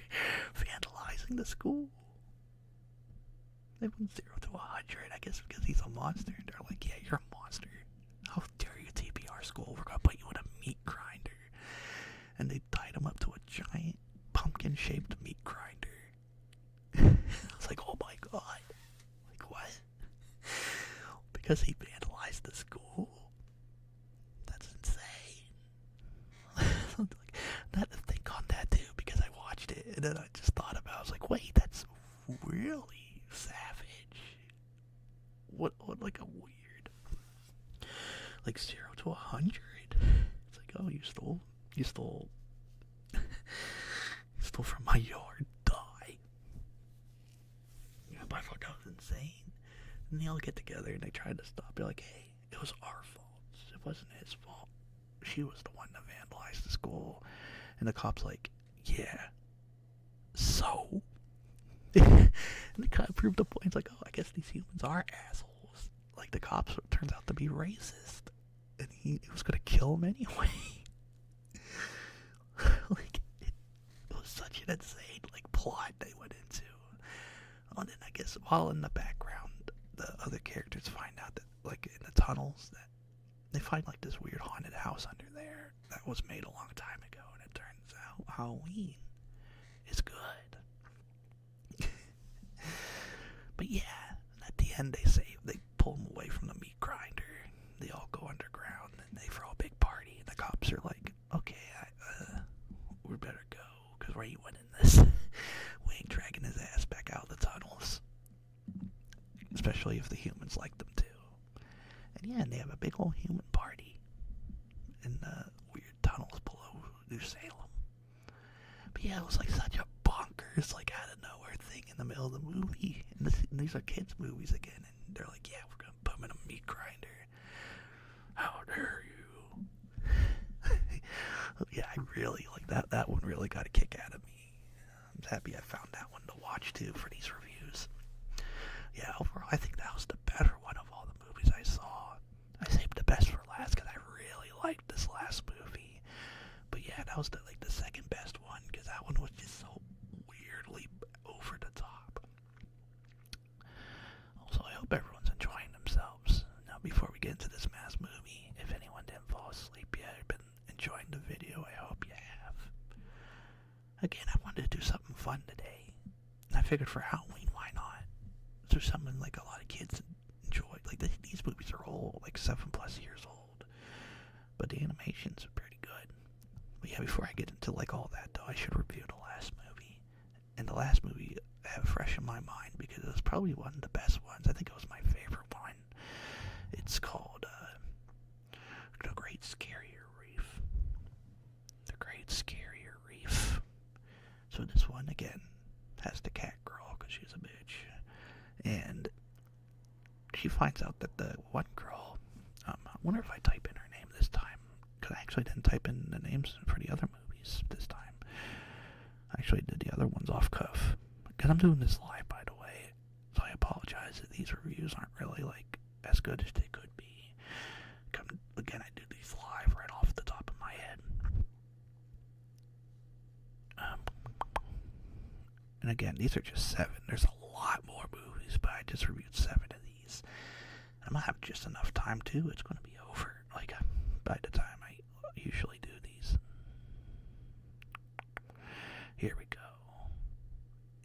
vandalizing the school. They went 0 to 100, I guess, because he's a monster. And they're like, yeah, you're a monster. How dare you TP our school? We're going to put you in a meat grinder. And they tied him up to a giant pumpkin-shaped meat grinder. I was like, oh my god. Like, what? Because he vandalized the school? That's insane. I had to think on that too, because I watched it, and then I just thought about it. I was like, wait, that's really savage. What like a weird, like 0 to 100. It's like, oh, you stole from my yard, die. Yeah, but I thought that was insane. And they all get together and they try to stop. They're like, hey, it was our fault. It wasn't his fault. She was the one that vandalized the school. And the cop's like, yeah, so? And the cop proved the point. It's like, oh, I guess these humans are assholes. Like, the cops turns out to be racist. And he was going to kill him anyway. Like, it was such an insane, like, plot they went into. Oh, and then I guess while in the background, the other characters find out that, like, in the tunnels, that they find, like, this weird haunted house under there that was made a long time ago. And it turns out Halloween is good. But yeah, at the end they pull him away from the meat grinder. They all go underground and they throw a big party. And the cops are like, okay, we better go, because we ain't winning this. We ain't dragging his ass back out of the tunnels. Especially if the humans like them too. And yeah, and they have a big old human party in the weird tunnels below New Salem. But yeah, it was like such a bonkers, like out of nowhere thing in the middle of the movie. And these are kids' movies again, and they're like, yeah, we're gonna put them in a meat grinder. How dare you? Yeah, I really like that. That one really got a kick out of me. I'm happy I found that one to watch too for these reviews. Yeah, overall, I think that was the better one of all the movies I saw. I saved the best for last because I really liked this last movie. But yeah, that was the second best one because that one was just so weirdly over the top. Also, I hope everyone's enjoying themselves. Now, before we get into this mass movie, if anyone didn't fall asleep yet or been enjoying the video, I hope you have. Again, I wanted to do something fun today. I figured for Halloween, why not? Do something like a lot of kids enjoy. Like these movies are old, like 7+ years old, but the animations are pretty good. But yeah, before I get into like all that though, I should review the last movie. And the last movie I have fresh in my mind because it was probably one of the best ones. I think it was my favorite one. It's called The Great Scarier Reef. The Great Scarier Reef. So this one again has the cat girl because she's a bitch. And she finds out that the one girl, I wonder if I type in her name this time, because I actually didn't type in the names for the other movies this time. I actually did the other ones off cuff, because I'm doing this live, by the way, so I apologize if these reviews aren't really, like, as good as they could be. Again, I do these live right off the top of my head. And again, these are just 7. There's a lot more movies, but I just reviewed 7 of these. I'm gonna have just enough time too. It's gonna be over, like, by the time I usually do these. Here we go.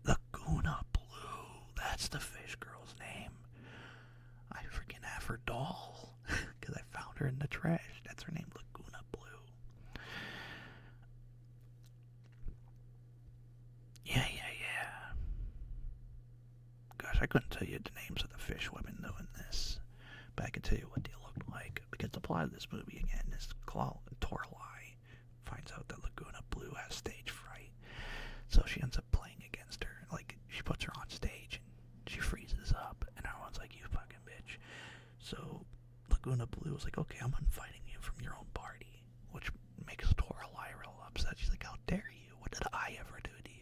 Laguna Blue. That's the fish girl's name. I freaking have her doll because I found her in the trash. That's her name, Laguna Blue. Yeah. Gosh, I couldn't tell you the names of the fish women doing this, but I can tell you what they looked like, because the plot of this movie, again, is Torlai finds out that Laguna Blue has stage fright, so she ends up playing against her. Like, she puts her on stage, and she freezes up, and everyone's like, you fucking bitch. So Laguna Blue was like, okay, I'm uninviting you from your own party, which makes Torlai real upset. She's like, how dare you? What did I ever do to you?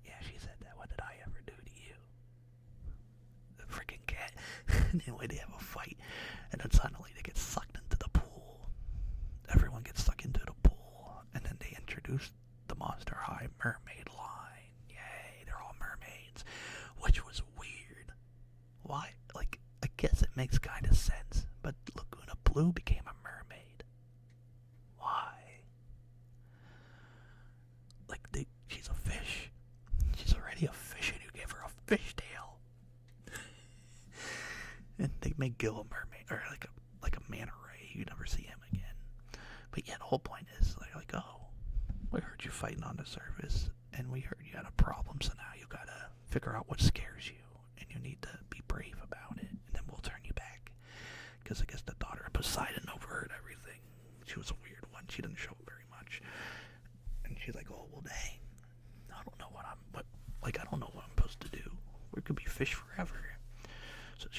Yeah, she said that. What did I ever do to you? The freaking cat. Anyway, they have a fight, and then suddenly they get sucked into the pool. Everyone gets sucked into the pool, and then they introduce the Monster High mermaid line. Yay, they're all mermaids, which was weird. Why? Like, I guess it makes kind of sense, but Laguna Blue became a mermaid. Why? Like, she's a fish. She's already a fish, and you gave her a fish tail. And they make Gil a mermaid, or like a manta ray. You never see him again. But yeah, the whole point is like, oh, we heard you fighting on the surface, and we heard you had a problem, so now you gotta figure out what scares you, and you need to be brave about it, and then we'll turn you back. Because I guess the daughter of Poseidon overheard everything. She was a weird one. She didn't show up very much. And she's like, oh, well, dang. I don't know what I'm supposed to do.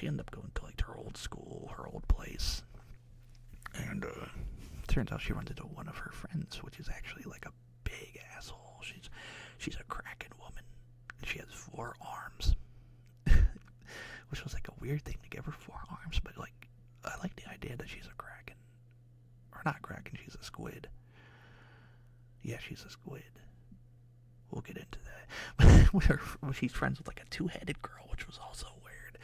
she ended up going to like her old school, her old place, and turns out she runs into one of her friends, which is actually like a big asshole. She's a Kraken woman. She has 4 arms, which was like a weird thing to give her 4 arms, but like I like the idea that she's a Kraken, or not Kraken, she's a squid. Yeah, she's a squid. We'll get into that. She's friends with like a 2-headed girl, which was also weird.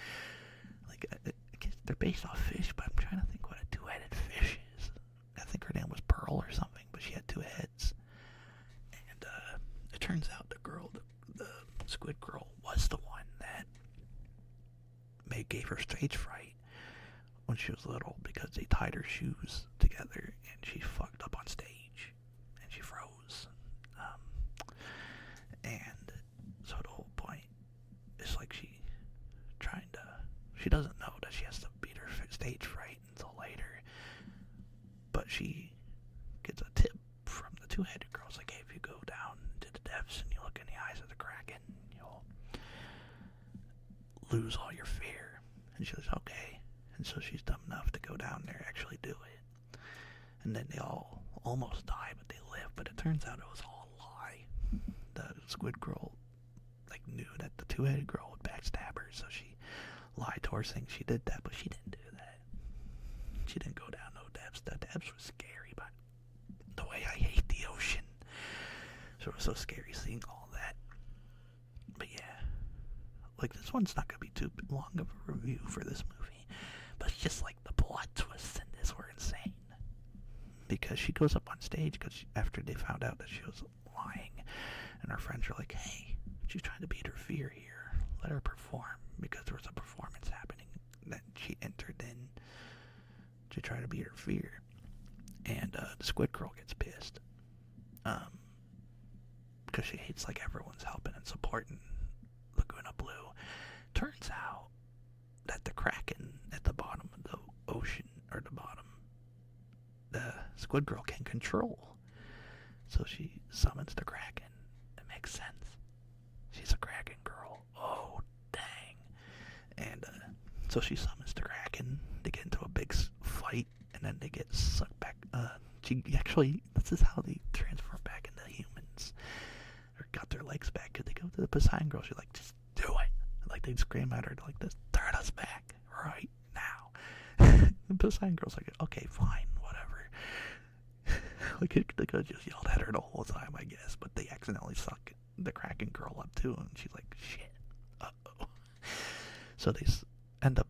Like I guess they're based off fish, but I'm trying to think what a 2-headed fish is. I think her name was Pearl or something, but she had 2 heads. And it turns out the squid girl, was the one that gave her stage fright when she was little because they tied her shoes together and she fucked up on stage and she froze. And so the whole point is like she doesn't know that she has to beat her stage fright until later, but she gets a tip from the 2-headed girls like, hey, if you go down to the depths and you look in the eyes of the Kraken, you'll lose all your fear. And she goes, okay. And so she's dumb enough to go down there and actually do it. And then they all almost die, but they live. But it turns out it was all a lie. The squid girl knew that the 2-headed girl would backstab her, so she lied to her saying she did that, but she didn't do that. She didn't go down no depths. The depths was scary, but the way I hate the ocean. So it was so scary seeing all that. But yeah, like this one's not gonna be too long of a review for this movie, but it's just like the plot twists in this were insane. Because she goes up on stage after they found out that she was lying, and her friends were like, hey, she's trying to beat her fear here. Let her perform, because there was a performance happening that she entered in to try to beat her fear. And the squid girl gets pissed. Because she hates like everyone's helping and supporting Laguna Blue. Turns out that the Kraken at the bottom of the ocean, or the bottom, the squid girl can control. So she summons the Kraken. It makes sense. She's a Kraken girl. Oh, dang. And so she summons the Kraken. They get into a big fight, and then they get sucked back. This is how they transform back into humans. Or got their legs back, because they go to the Poseidon girl. She's like, just do it. Like, they'd scream at her, like, this, turn us back right now. The Poseidon girl's like, okay, fine, whatever. Like, they could have just yelled at her the whole time, I guess, but they accidentally suck the Kraken girl up too, and she's like, shit, uh-oh. So they end up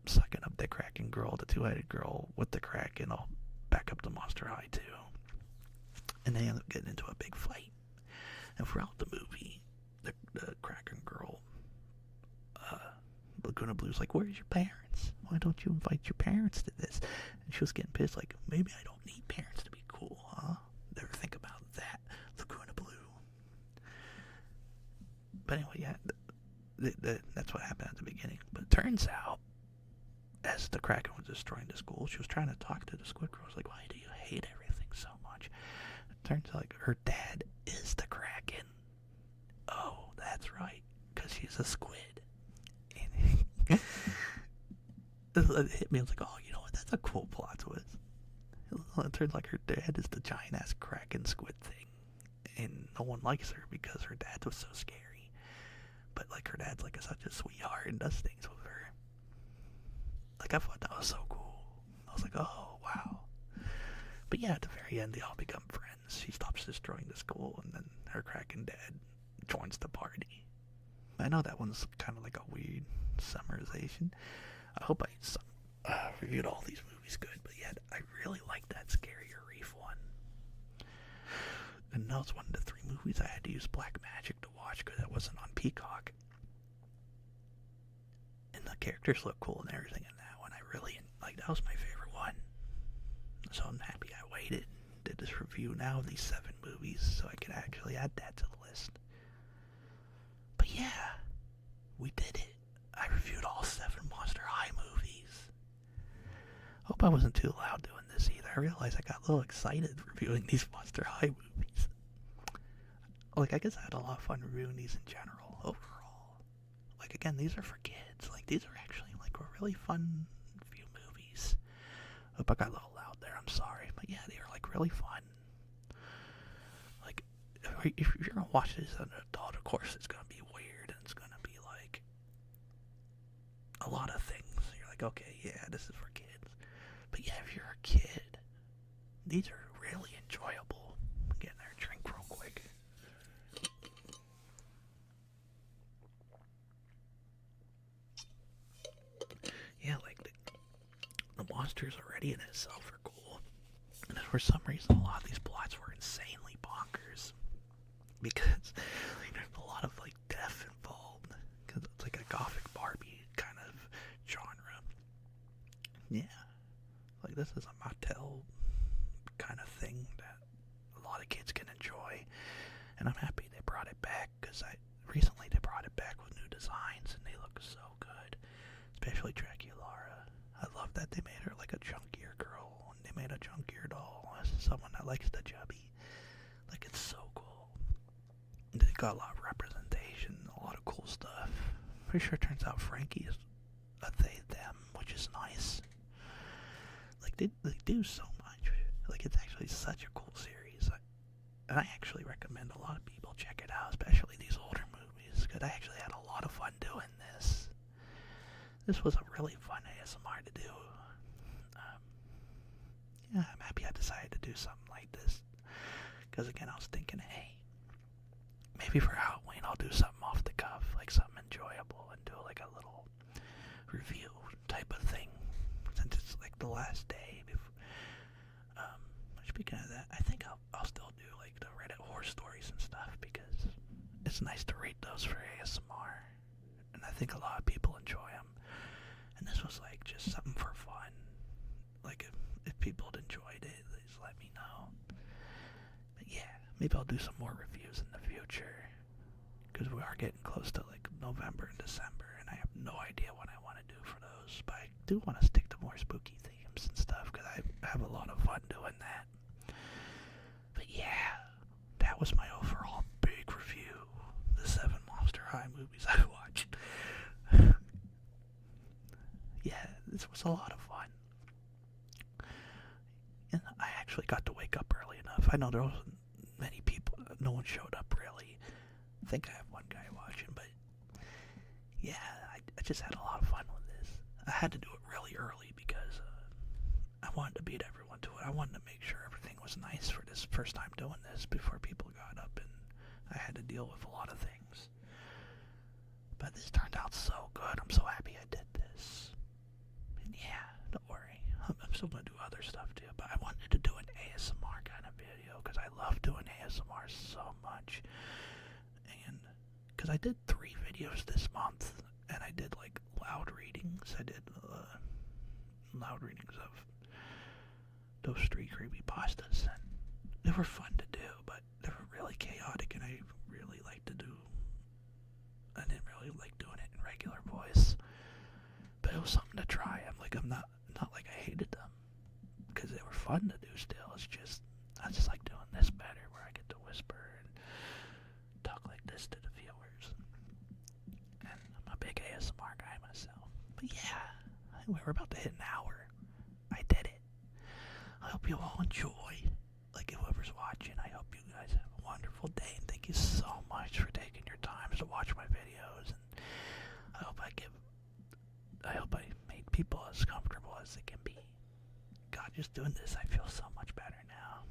sucking up the Kraken girl, the 2-headed girl, with the Kraken all back up to Monster High too. And they end up getting into a big fight. And throughout the movie, the Kraken girl, Laguna Blue's like, where's your parents? Why don't you invite your parents to this? And she was getting pissed, like, maybe I don't need parents to be cool, huh? Never think about that, Laguna Blue. But anyway, yeah, that's what happened at the beginning. But it turns out, as the Kraken was destroying the school, she was trying to talk to the squid girl. She was like, why do you hate everything so much? It turns out, like, her dad is the Kraken. Oh, that's right, because she's a squid. And it hit me. I was like, oh, you know what? That's a cool plot twist. It turns like her dad is the giant ass Kraken squid thing, and no one likes her because her dad was so scary. But like her dad's like such a sweetheart and does things with her. Like I thought that was so cool. I was like, oh wow. But yeah, at the very end, they all become friends. She stops destroying the school, and then her Kraken dad joins the party. I know that one's kind of like a weird summarization. I hope I reviewed all these movies good, but yeah, I really like that Scarier Reef one. And that was one of the 3 movies I had to use Black Magic to watch because it wasn't on Peacock. And the characters look cool and everything in that one. I really, that was my favorite one. So I'm happy I waited and did this review now of these 7 movies so I could actually add that to the list. But yeah, we did it. I reviewed all 7 Monster High movies. Hope I wasn't too loud doing this either. I realized I got a little excited reviewing these Monster High movies. Like, I guess I had a lot of fun reviewing these in general, overall. Like, again, these are for kids. Like, these are actually, like a really fun few movies. Hope I got a little loud there. I'm sorry, but yeah, they were like really fun. Like, if you're gonna watch this as an adult, of course it's gonna be weird and it's gonna be like a lot of things. You're like, okay, yeah, this is for kids. But yeah, if you're a kid, these are really enjoyable. Getting their drink real quick. Yeah, like the monsters already in itself are cool. And for some reason, a lot of these plots were insanely bonkers because like, there's a lot of like death involved because it's like a gothic Barbie kind of genre. Yeah, like this is a motel kind of thing that a lot of kids can enjoy, and I'm happy they brought it back because recently they brought it back with new designs and they look so good, especially Draculara. I love that they made her like a chunkier girl and they made a chunkier doll as someone that likes the chubby. Like, it's so cool. They got a lot of representation, a lot of cool stuff. Pretty sure it turns out Frankie is a they them, which is nice. Like they do so much. Like, it's actually such a cool series. And I actually recommend a lot of people check it out, especially these older movies, because I actually had a lot of fun doing this. This was a really fun ASMR to do. Yeah, I'm happy I decided to do something like this. Because again, I was thinking, hey, maybe for Halloween I'll do something off the cuff, like something enjoyable, and do like a little review type of thing. Since it's like the last day before. Speaking of that, I think I'll still do like the Reddit horror stories and stuff because it's nice to read those for ASMR, and I think a lot of people enjoy them. And this was like just something for fun. Like if people enjoyed it, please let me know. But yeah, maybe I'll do some more reviews in the future because we are getting close to like November and December, and I have no idea what I want to do for those. But I do want to stick to more spooky themes and stuff because I have a lot of fun doing that. But yeah, that was my overall big review. The 7 Monster High movies I watched. Yeah, this was a lot of fun. And I actually got to wake up early enough. I know there wasn't many people, no one showed up really. I think I have one guy watching, but yeah, I just had a lot of fun with this. I had to do it really early because I wanted to beat everyone to it. I wanted to make sure everything was nice for this first time doing this before people got up and I had to deal with a lot of things. But this turned out so good. I'm so happy I did this. And yeah, don't worry. I'm still going to do other stuff too, but I wanted to do an ASMR kind of video because I love doing ASMR so much. And because I did 3 videos this month and I did like loud readings. I did loud readings of those 3 creepypastas, and they were fun to do, but they were really chaotic, and I really like to do. I didn't really like doing it in regular voice, but it was something to try. I'm not like I hated them, because they were fun to do still. It's just, I just like doing this better, where I get to whisper and talk like this to the viewers. And I'm a big ASMR guy myself. But yeah, we're about to hit an hour. I did it. I hope you all enjoy. Like, whoever's watching, I hope you guys have a wonderful day, and thank you so much for taking your time to watch my videos. And I hope I made people as comfortable as they can be. God, just doing this, I feel so much better now.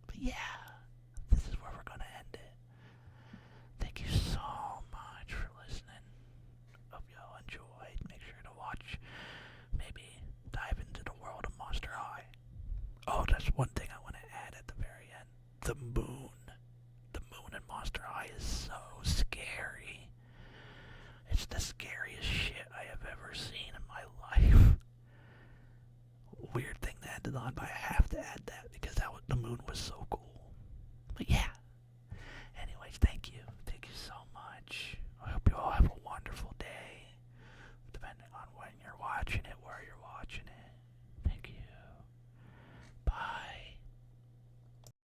But yeah, this is where we're gonna end it. Thank you so much for listening. Hope y'all enjoyed. Make sure to watch. Maybe dive into the world of Monster High. Oh, that's one thing I want to add at the very end. The moon. The moon in Monster High is so scary. It's the scariest shit I have ever seen in my life. Weird thing to add it on, but I have to add that because the moon was so